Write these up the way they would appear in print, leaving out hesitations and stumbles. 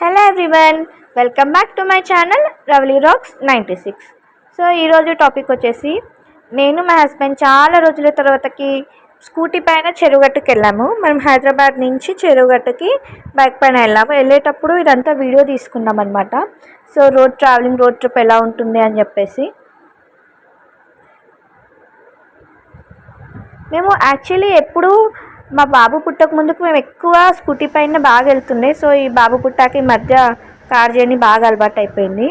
Hello everyone, welcome back to my channel Ravali rocks 96. So ఈరోజు topic వచ్చేసి నేను మా హస్బెండ్ చాలా రోజుల తర్వాతకి స్కూటీ పైన చెరువుగట్టుకు వెళ్ళాము. మనం హైదరాబాద్ నుంచి చెరువుగట్టుకి బైక్ పైన వెళ్ళేటప్పుడు ఇదంతా వీడియో తీసుకున్నాం అనమాట. సో రోడ్ ట్రిప్ ఎలా ఉంటుంది అని చెప్పేసి మేము యాక్చువల్లీ ఎప్పుడు మా బాబు పుట్టక ముందుకు మేము ఎక్కువ స్కూటీ పైన బాగా వెళ్తుండే. సో ఈ బాబు పుట్టాక ఈ మధ్య కార్ జర్నీ బాగా అలవాటు అయిపోయింది.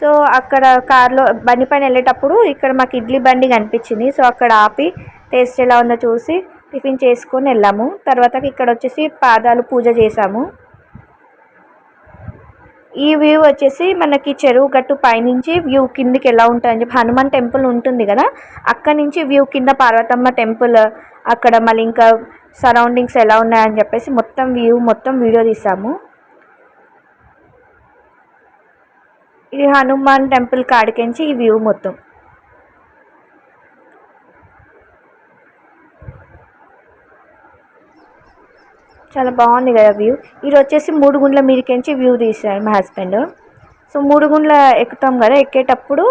సో అక్కడ కార్లో బండి పైన వెళ్ళేటప్పుడు ఇక్కడ మాకు ఇడ్లీ బండి కనిపించింది. సో అక్కడ ఆపి టేస్ట్ ఎలా ఉందో చూసి టిఫిన్ చేసుకొని వెళ్ళాము. తర్వాత ఇక్కడ వచ్చేసి పాదాలు పూజ చేసాము. ఈ వ్యూ వచ్చేసి మనకి చెరువు గట్టు పైనుంచి వ్యూ కిందికి ఎలా ఉంటుందని చెప్పి హనుమాన్ టెంపుల్ ఉంటుంది కదా, అక్కడ నుంచి వ్యూ కింద పార్వతమ్మ టెంపుల్, అక్కడ మళ్ళీ ఇంకా సరౌండింగ్స్ ఎలా ఉన్నాయని చెప్పేసి మొత్తం వీడియో తీసాము. ఇది హనుమాన్ టెంపుల్ కాడికించి ఈ వ్యూ మొత్తం చాలా బాగుంది కదా వ్యూ. ఇది వచ్చేసి మూడుగుండ్ల మీదకించి వ్యూ తీశారు మా హస్బెండ్. సో మూడుగుండ్ల ఎక్కుతాం కదా, ఎక్కేటప్పుడు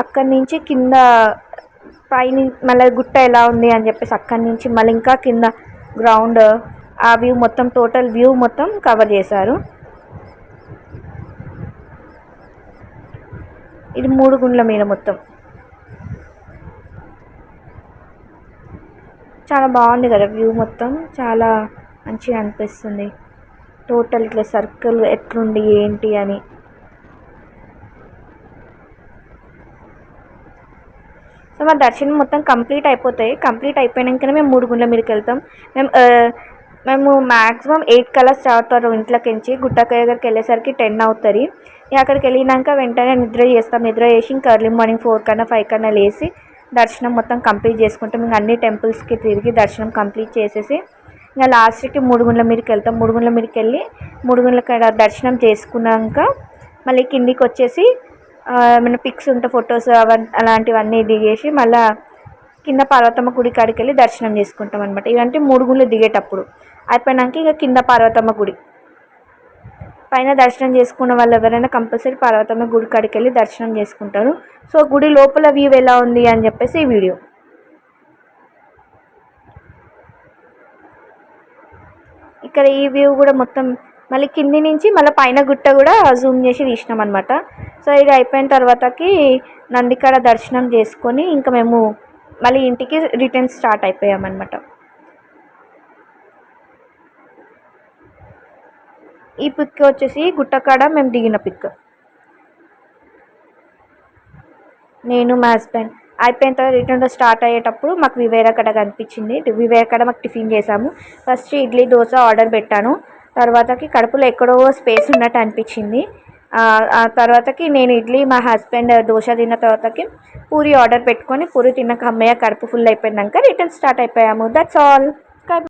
అక్కడి నుంచి కింద పైన మళ్ళీ గుట్ట ఎలా ఉంది అని చెప్పేసి అక్కడి నుంచి మళ్ళీ ఇంకా కింద గ్రౌండ్ ఆ వ్యూ మొత్తం టోటల్ వ్యూ మొత్తం కవర్ చేశారు. ఇది మూడుగుండ్ల మీద మొత్తం చాలా బాగుంది కదా వ్యూ మొత్తం, చాలా మంచిగా అనిపిస్తుంది. టోటల్ ఇట్లా సర్కిల్ ఎట్లుండి ఏంటి అని. సో మా దర్శనం మొత్తం కంప్లీట్ అయిపోయినాకనే మేము మూడుగుండ్ల మీదకి వెళ్తాం. మేము మ్యాక్సిమం 8 కల్లా స్టార్ట్ అవుతాం ఇంట్లోకించి. గుట్టక దగ్గరికి వెళ్ళేసరికి 10 అవుతుంది. అక్కడికి వెళ్ళినాక వెంటనే నిద్ర చేసి ఇంకా ఎర్లీ మార్నింగ్ 4 కన్నా 5 కన్నా లేచి దర్శనం మొత్తం కంప్లీట్ చేసుకుంటాం. ఇంకా అన్ని టెంపుల్స్కి తిరిగి దర్శనం కంప్లీట్ చేసేసి ఇంకా లాస్ట్కి మూడుగుండ్ల మీదకి వెళ్తాం. మూడుగుండ్ల మీదకి వెళ్ళి మూడుగుండ్ల కాడ దర్శనం చేసుకున్నాక మళ్ళీ కిందికి వచ్చేసి ఏమైనా పిక్స్ ఉంటే ఫొటోస్ అలాంటివన్నీ దిగేసి మళ్ళీ కింద పార్వతమ్మ గుడి కాడికి వెళ్ళి దర్శనం చేసుకుంటాం అనమాట. ఇవంటే మూడుగుండ్లు దిగేటప్పుడు అయిపోయినాక ఇక కింద పార్వతమ్మ గుడి పైన దర్శనం చేసుకున్న వాళ్ళు ఎవరైనా కంపల్సరీ పార్వతమ్మ గుడి కాడికి వెళ్ళి దర్శనం చేసుకుంటారు. సో గుడి లోపల వ్యూ ఎలా ఉంది అని చెప్పేసి ఈ వీడియో. ఇక్కడ ఈ వ్యూ కూడా మొత్తం మళ్ళీ కింది నుంచి మళ్ళీ పైన గుట్ట కూడా జూమ్ చేసి తీసినాం అనమాట. సో ఇది అయిపోయిన తర్వాతకి నందికాడ దర్శనం చేసుకొని ఇంకా మేము మళ్ళీ ఇంటికి రిటర్న్ స్టార్ట్ అయిపోయామన్నమాట. ఈ పిక్ వచ్చేసి గుట్టకాడ మేము దిగిన పిక్. నేను మా హస్బెండ్ అయిపోయిన తర్వాత రిటర్న్లో స్టార్ట్ అయ్యేటప్పుడు మాకు వివేరకడ కనిపించింది. వివేరకడ మాకు టిఫిన్ చేసాము. ఫస్ట్ ఇడ్లీ దోశ ఆర్డర్ పెట్టాను. తర్వాతకి కడుపులో ఎక్కడో స్పేస్ ఉన్నట్టు అనిపించింది. ఆ తర్వాతకి నేను ఇడ్లీ, మా హస్బెండ్ దోశ తిన్న తర్వాతకి పూరి ఆర్డర్ పెట్టుకొని పూరి తిన్నాక అమ్మయ్య కడుపు ఫుల్ అయిపోయినాక రిటర్న్ స్టార్ట్ అయిపోయాము. That's all.